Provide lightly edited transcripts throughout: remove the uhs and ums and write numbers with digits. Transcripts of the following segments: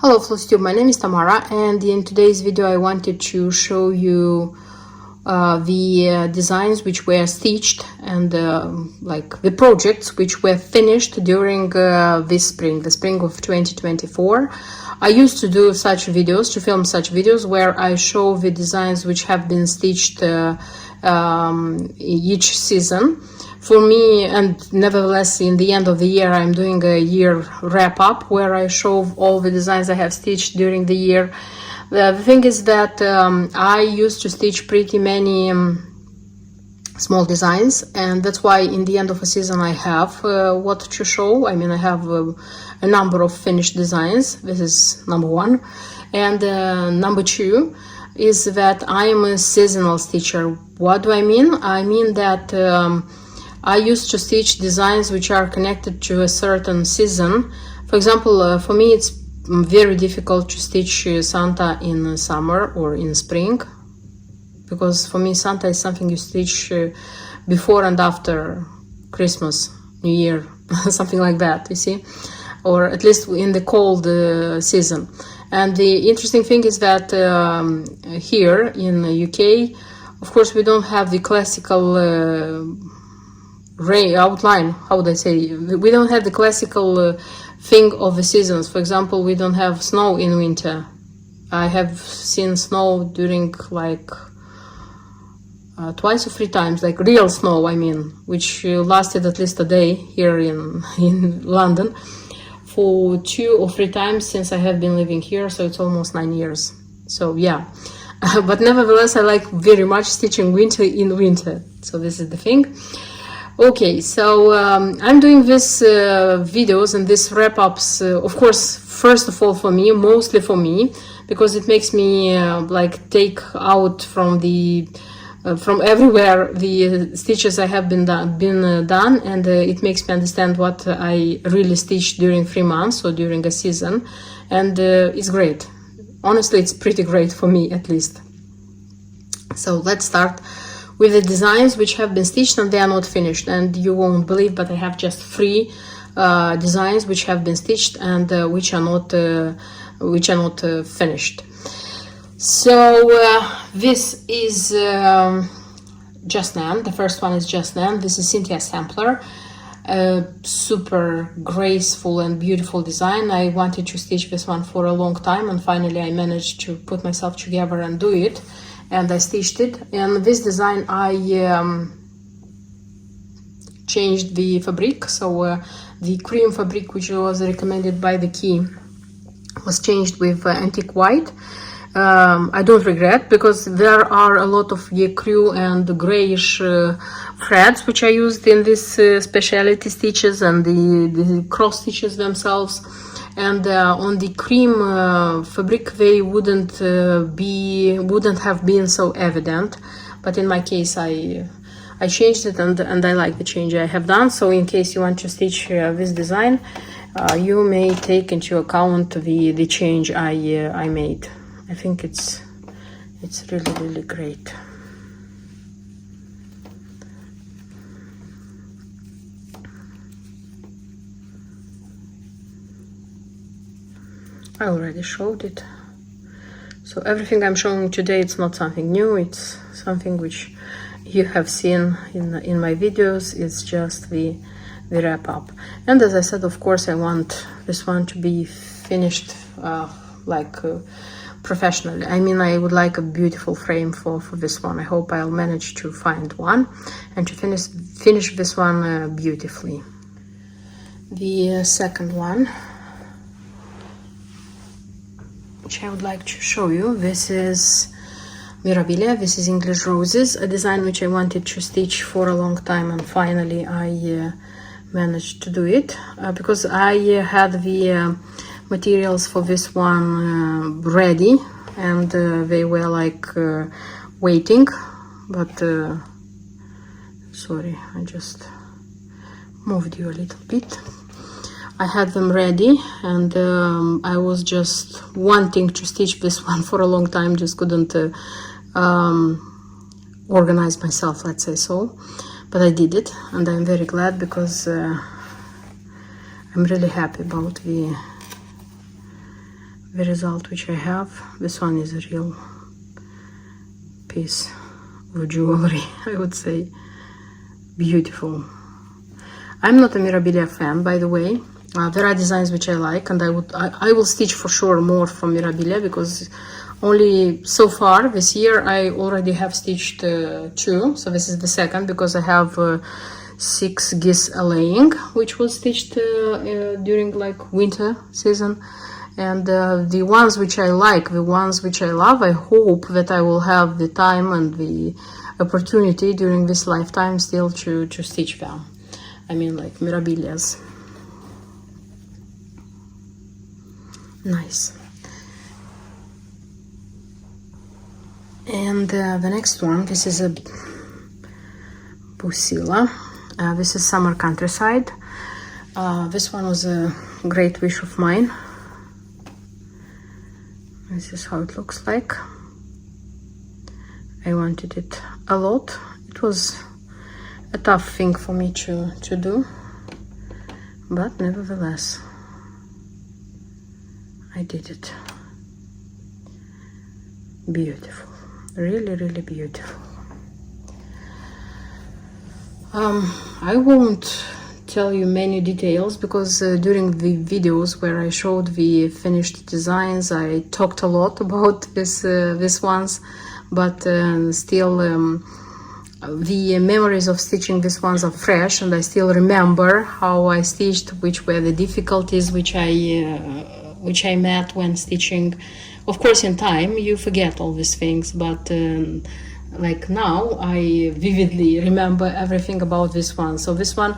Hello FlossTube, my name is Tamara, and in today's video I wanted to show you the designs which were stitched and like the projects which were finished during this spring, the spring of 2024. I used to do such videos, to film such videos where I show the designs which have been stitched each season. For me, and nevertheless, in the end of the year, I'm doing a year wrap-up where I show all the designs I have stitched during the year. The thing is that I used to stitch pretty many small designs, and that's why in the end of a season I have what to show. I mean, I have a number of finished designs. This is number one. And number two is that I am a seasonal stitcher. What do I mean? I mean that I used to stitch designs which are connected to a certain season. For example, for me it's very difficult to stitch Santa in summer or in spring, because for me Santa is something you stitch before and after Christmas, New Year, something like that, you see, or at least in the cold season. And the interesting thing is that here in the UK, of course, we don't have the classical outline, how would I say, we don't have the classical thing of the seasons. For example, we don't have snow in winter. I have seen snow during like twice or three times, like real snow, I mean, which lasted at least a day here in London, for 2 or 3 times since I have been living here, so it's almost 9 years. So yeah, but nevertheless I like very much stitching winter in winter, so this is the thing. Okay, so I'm doing these videos and these wrap-ups, of course, first of all for me, mostly for me, because it makes me like take out from the from everywhere the stitches I have been done, and it makes me understand what I really stitched during 3 months or during a season, and it's great. Honestly, it's pretty great for me, at least. So let's start with the designs which have been stitched and they are not finished, and you won't believe, but I have just 3 designs which have been stitched and which are not finished. So this is Just Nan. The first one is Just Nan. This is Cynthia Sampler. Super graceful and beautiful design. I wanted to stitch this one for a long time, and finally I managed to put myself together and do it. And I stitched it. And this design I changed the fabric, so the cream fabric which was recommended by the key was changed with antique white. I don't regret, because there are a lot of ecru and grayish threads which I used in these specialty stitches and the cross stitches themselves. And on the cream fabric they wouldn't have been so evident, but in my case I changed it, and I like the change I have done. So in case you want to stitch this design, you may take into account the change I made. I think it's really great. I already showed it. So everything I'm showing today, it's not something new, it's something which you have seen in my videos. It's just the wrap-up. And as I said, of course, I want this one to be finished professionally. I mean, I would like a beautiful frame for this one. I hope I'll manage to find one and to finish this one beautifully. The second one, which I would like to show you, this is Mirabilia. This is English Roses, a design which I wanted to stitch for a long time, and finally I managed to do it, because I had the materials for this one ready, and they were like waiting, but sorry, I just moved you a little bit. I had them ready, and I was just wanting to stitch this one for a long time, just couldn't organize myself, let's say so. But I did it, and I'm very glad, because I'm really happy about the the result which I have. This one is a real piece of jewelry, I would say. Beautiful. I'm not a Mirabilia fan, by the way. There are designs which I like, and I will stitch for sure more from Mirabilia, because only so far this year I already have stitched 2. So this is the second, because I have 6 geese laying, which was stitched during like winter season. And the ones which I like, the ones which I love, I hope that I will have the time and the opportunity during this lifetime still to stitch them. I mean, like Mirabilias. Nice. And the next one, this is a Busila. This is Summer Countryside. This one was a great wish of mine. This is how it looks like. I wanted it a lot. It was a tough thing for me to do, but nevertheless, I did it. Beautiful. Really, really beautiful. I won't tell you many details, because during the videos where I showed the finished designs, I talked a lot about these ones, but still the memories of stitching these ones are fresh, and I still remember how I stitched, which were the difficulties which I met when stitching. Of course, in time you forget all these things, but like now I vividly remember everything about this one. So this one,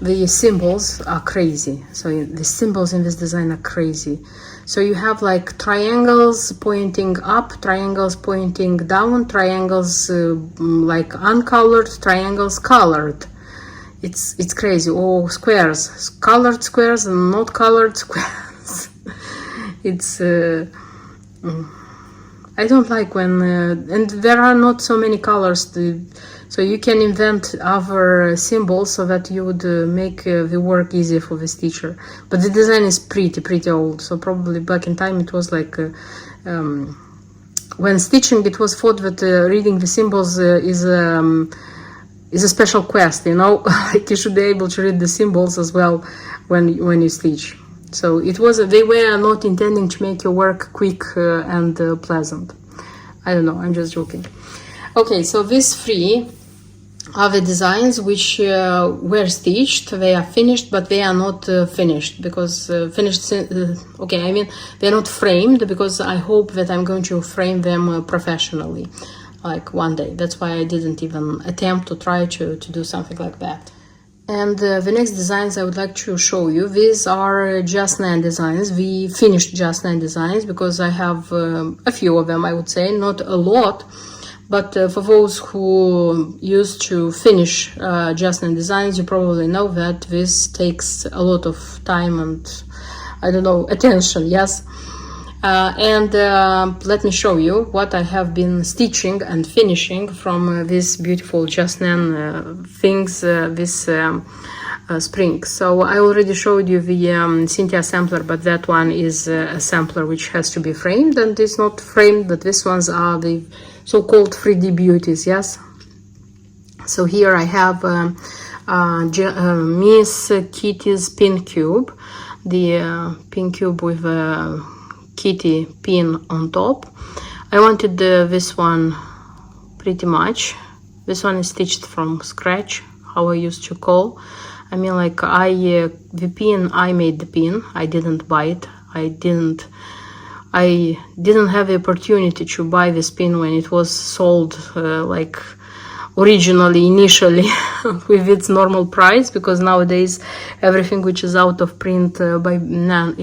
the symbols are crazy. So the symbols in this design are crazy. So you have like triangles pointing up, triangles pointing down, triangles like uncolored, triangles colored. It's crazy. Or squares, colored squares and not colored squares. It's I don't like when and there are not so many colors so you can invent other symbols so that you would make the work easier for the stitcher. But the design is pretty old, so probably back in time it was like when stitching it was thought that reading the symbols is a special quest, you know. Like you should be able to read the symbols as well when you stitch. So they were not intending to make your work quick and pleasant. I don't know, I'm just joking. Okay, so these 3 are the designs which were stitched. They are finished, but they are not finished, because okay, I mean, they're not framed, because I hope that I'm going to frame them professionally, like one day. That's why I didn't even attempt to try to do something like that. And the next designs I would like to show you, these are Just Nan designs, the finished Just Nan designs, because I have a few of them, I would say, not a lot, but for those who used to finish Just Nan designs, you probably know that this takes a lot of time and, I don't know, attention, yes? And let me show you what I have been stitching and finishing from this beautiful Just Nan things this spring. So I already showed you the Cynthia sampler, but that one is a sampler which has to be framed, and it's not framed, but these ones are the so-called 3D beauties, yes? So here I have Miss Kitty's pin cube, the pin cube with kitty pin on top. I wanted this one pretty much. This one is stitched from scratch, how I used to call. I mean, like the pin, I made the pin. I didn't buy it. I didn't have the opportunity to buy this pin when it was sold like originally, initially, with its normal price, because nowadays everything which is out of print by Nan,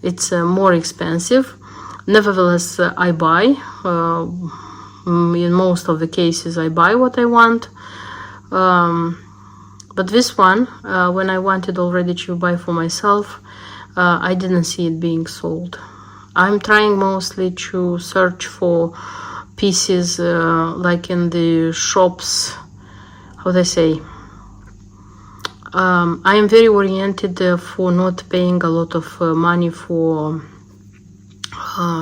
it's more expensive. Nevertheless, I buy. In most of the cases, I buy what I want. But this one, when I wanted already to buy for myself, I didn't see it being sold. I'm trying mostly to search for pieces like in the shops, how they say. I am very oriented for not paying a lot of money for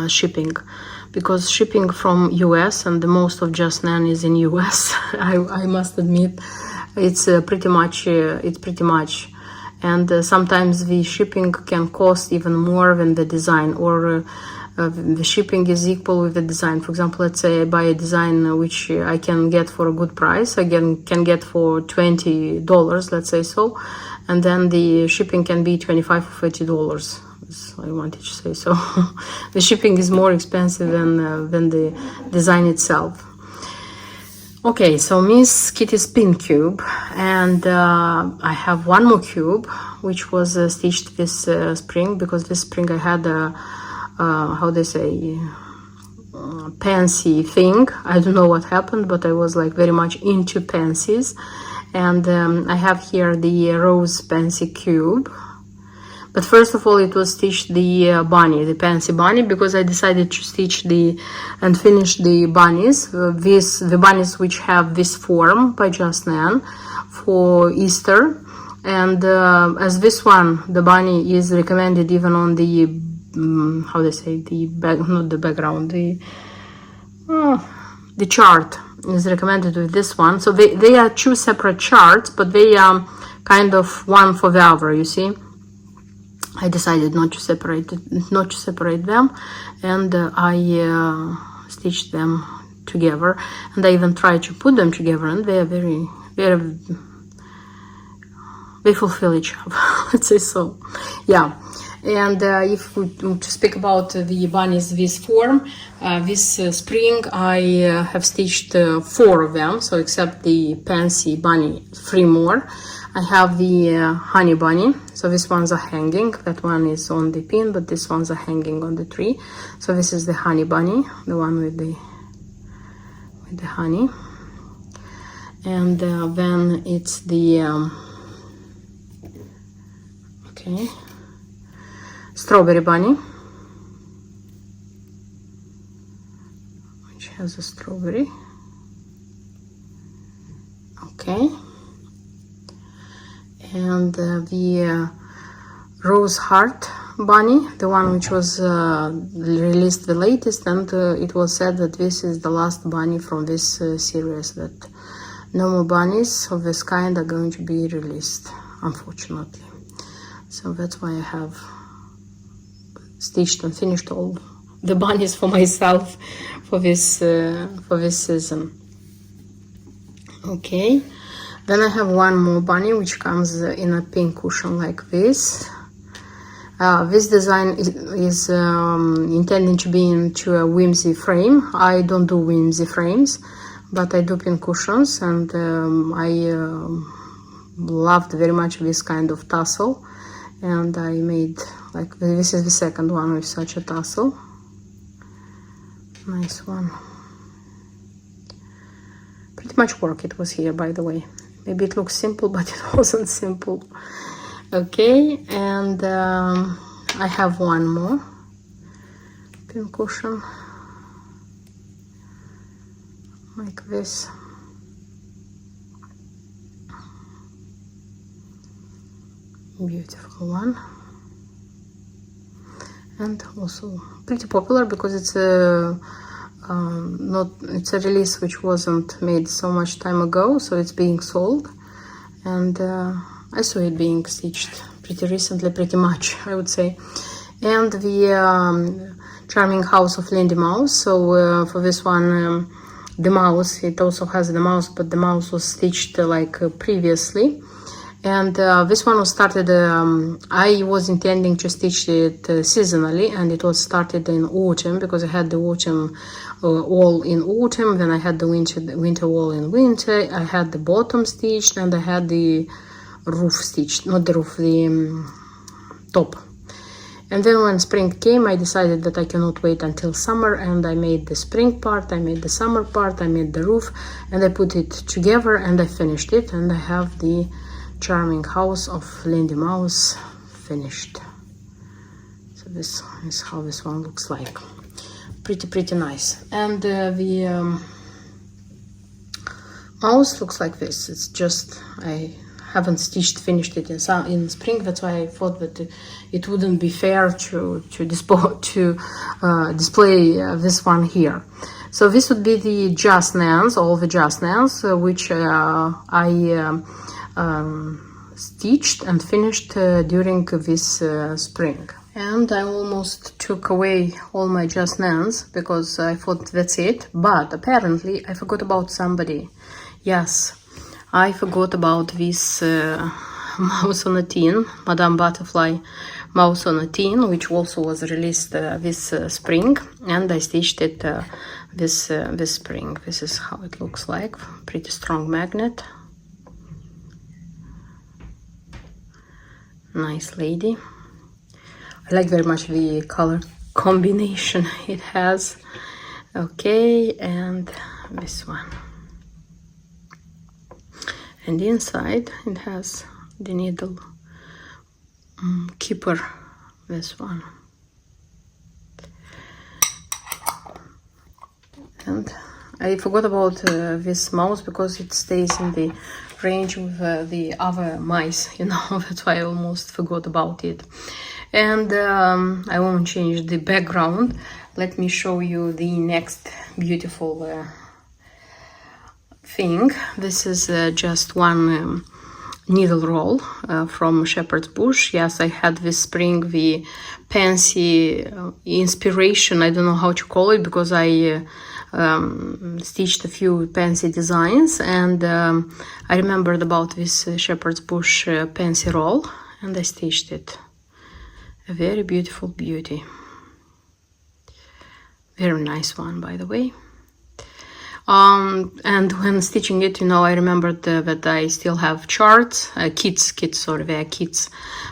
shipping, because shipping from US, and the most of Just Nan is in US, I must admit, it's pretty much, and sometimes the shipping can cost even more than the design, or the shipping is equal with the design. For example, let's say I buy a design which I can get for a good price, I can get for $20, let's say so, and then the shipping can be $25 or $30. I wanted to say so. The shipping is more expensive than the design itself. Okay, so Miss Kitty's pin cube, and I have one more cube which was stitched this spring, because this spring I had a how they say, pansy thing. I don't know what happened, but I was like very much into pansies, and I have here the rose pansy cube. But first of all, it was stitched the bunny, the pansy bunny, because I decided to stitch and finish the bunnies, the bunnies which have this form by Just Nan for Easter. And as this one, the bunny is recommended even on the, how they say, not the background, the chart is recommended with this one. So they are two separate charts, but they are kind of one for the other, you see. I decided not to separate them, and I stitched them together, and I even tried to put them together, and they are they fulfill each other. Let's say so. Yeah. And if we to speak about the bunnies this form, this spring I have stitched 4 of them, so except the pansy bunny, 3 more. I have the honey bunny, so these ones are hanging, that one is on the pin, but these ones are hanging on the tree. So this is the honey bunny, the one with the honey, and then it's the okay, strawberry bunny, which has a strawberry. Okay. And the rose heart bunny, the one which was released the latest, and it was said that this is the last bunny from this series, that no more bunnies of this kind are going to be released, unfortunately. So that's why I have stitched and finished all the bunnies for myself for this season. Okay. Then I have one more bunny which comes in a pink cushion like this. This design is intended to be into a whimsy frame. I don't do whimsy frames, but I do pin cushions, and I loved very much this kind of tassel, and I made, like, this is the second one with such a tassel. Nice one. Pretty much work it was here, by the way. Maybe it looks simple, but it wasn't simple. Okay, and I have one more pin cushion like this. Beautiful one, and also pretty popular because it's it's a release which wasn't made so much time ago, so it's being sold, and I saw it being stitched pretty recently, pretty much, I would say. And the Charming House of Lindy Mouse. So for this one, the mouse, it also has the mouse, but the mouse was stitched like previously. And this one was started, I was intending to stitch it seasonally, and it was started in autumn, because I had the autumn all in autumn, then I had the winter all in winter, I had the bottom stitched, and I had the roof stitched, not the roof, the top. And then when spring came, I decided that I cannot wait until summer, and I made the spring part, I made the summer part, I made the roof, and I put it together, and I finished it, and I have the Charming House of Lindy Mouse finished. So this is how this one looks like. Pretty nice. And the mouse looks like this. It's just, I haven't finished it in spring. That's why I thought that it wouldn't be fair to display this one here. So this would be the just nans, all the just nans, which I stitched and finished during this spring. And I almost took away all my just nans because I thought that's it, but apparently I forgot about somebody. Yes, I forgot about this mouse on a tin, Madame Butterfly mouse on a tin, which also was released this spring, and I stitched it this spring. This is how it looks like. Pretty strong magnet. Nice lady. I like very much the color combination it has. Okay, and this one. And inside it has the needle keeper, this one. And I forgot about this mouse because it stays in the range with the other mice, you know, that's why I almost forgot about it. And I won't change the background. Let me show you the next beautiful thing. This is just one needle roll from Shepherd's Bush. Yes, I had this spring the fancy inspiration, I don't know how to call it, because I stitched a few fancy designs, and I remembered about this Shepherd's Bush fancy roll, and I stitched it. A very beautiful beauty. Very nice one, by the way. And when stitching it, you know, I remembered that I still have charts, kits, sorry, they are kits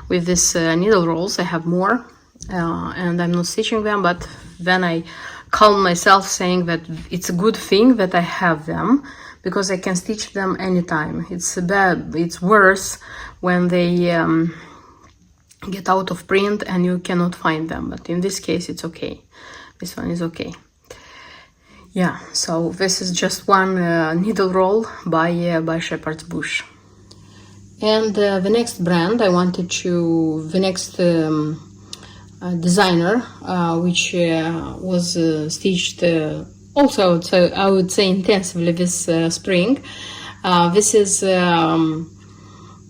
with this needle rolls. I have more, and I'm not stitching them, but then I calmed myself saying that it's a good thing that I have them, because I can stitch them anytime. It's bad, it's worse when they get out of print and you cannot find them, but in this case it's okay. This one is okay. Yeah, so this is just one needle roll by Shepherd's Bush. And the next brand I wanted to, the next designer, which was stitched also, I would say intensively this spring. This is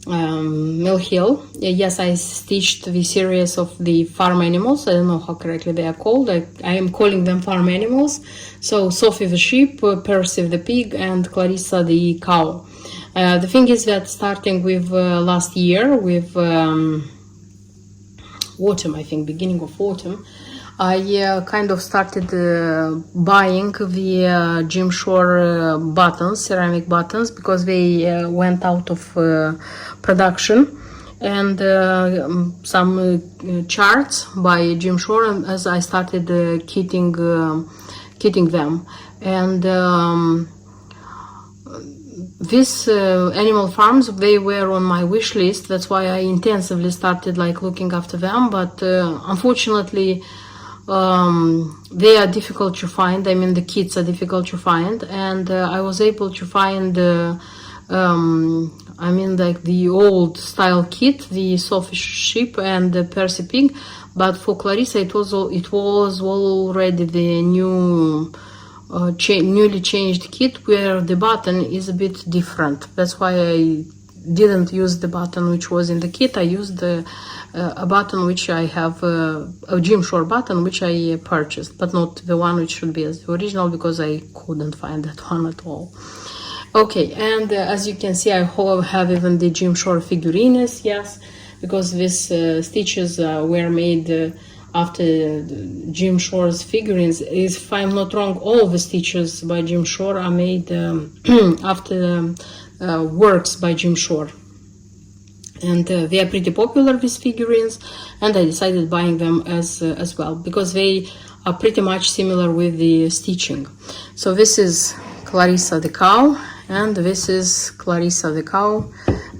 Mill Hill. Yes, I stitched the series of the farm animals. I don't know how correctly they are called. I am calling them farm animals. So Sophie the sheep, Percy the pig, and Clarissa the cow. The thing is that starting with last year, with autumn, I think, beginning of autumn, I kind of started buying the Jim Shore buttons, ceramic buttons, because they went out of production, and some charts by Jim Shore, as I started kitting them. And these animal farms, they were on my wish list. That's why I intensively started like looking after them, but unfortunately they are difficult to find. I mean, the kits are difficult to find, and I was able to find I mean, like the old style kit, the Sophie sheep and the Percy pig, but for Clarissa it was already the new newly changed kit, where the button is a bit different. That's why I didn't use the button which was in the kit. I used a button which I have, a Jim Shore button which I purchased, but not the one which should be as the original, because I couldn't find that one at all. Okay, and as you can see, I have even the Jim Shore figurines, yes, because these stitches were made after Jim Shore's figurines. If I'm not wrong, all the stitches by Jim Shore are made after works by Jim Shore. And they are pretty popular, these figurines, and I decided buying them as well, because they are pretty much similar with the stitching. So this is Clarissa the cow, and this is Clarissa the cow,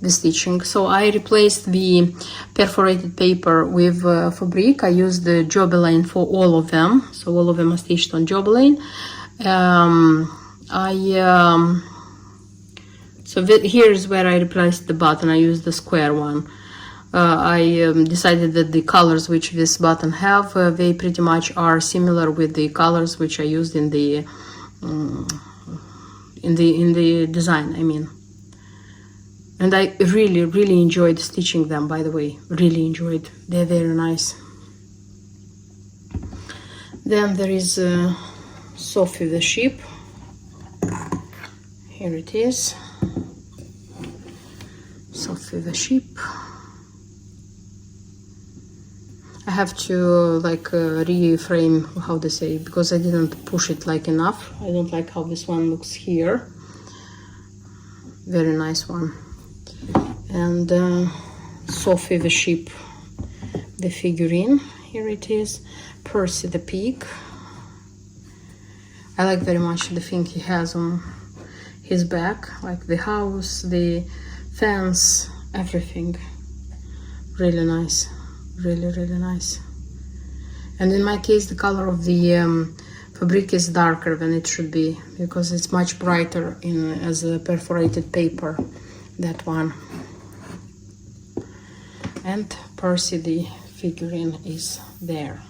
the stitching. So I replaced the perforated paper with fabric. I used the Jobeline for all of them, so all of them are stitched on Jobeline. So here is where I replaced the button. I used the square one. I decided that the colors which this button have, they pretty much are similar with the colors which I used in the design, I mean. And I really enjoyed stitching them, by the way. Really enjoyed. They're very nice. Then there is Sophie the sheep. Here it is. Sophie the sheep. I have to like reframe, how to say, because I didn't push it like enough. I don't like how this one looks here. Very nice one. And Sophie the sheep, the figurine. Here it is. Percy the pig. I like very much the thing he has on his back, like the house, the fence, everything. Really nice. Really nice. And in my case, the color of the fabric is darker than it should be, because it's much brighter as a perforated paper, that one. And Percy the figurine is there.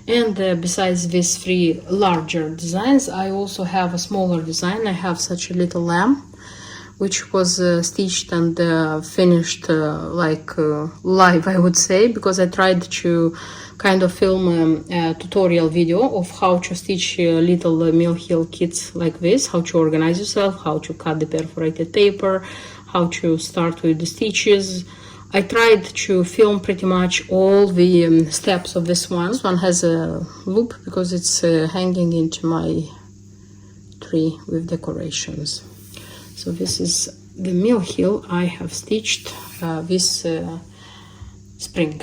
And besides these three larger designs, I also have a smaller design. I have such a little lamb, which was stitched and finished live, I would say, because I tried to kind of film a tutorial video of how to stitch little mill hill kits like this, how to organize yourself, how to cut the perforated paper, how to start with the stitches. I tried to film pretty much all the steps of this one. This one has a loop because it's hanging into my tree with decorations. So this is the mill hill I have stitched this spring.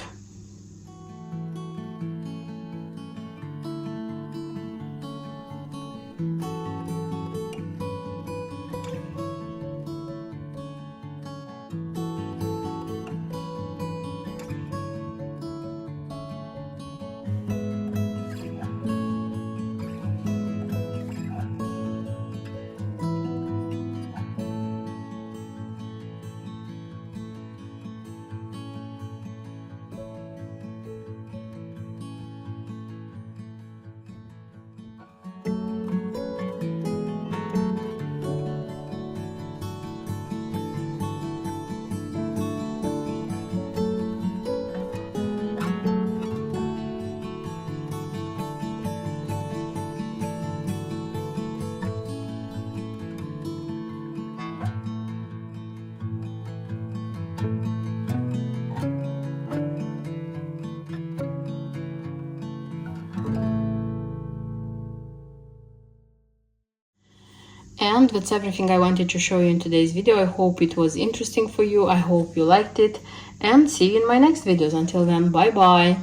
And that's everything I wanted to show you in today's video. I hope it was interesting for you. I hope you liked it, and see you in my next videos. Until then, bye bye.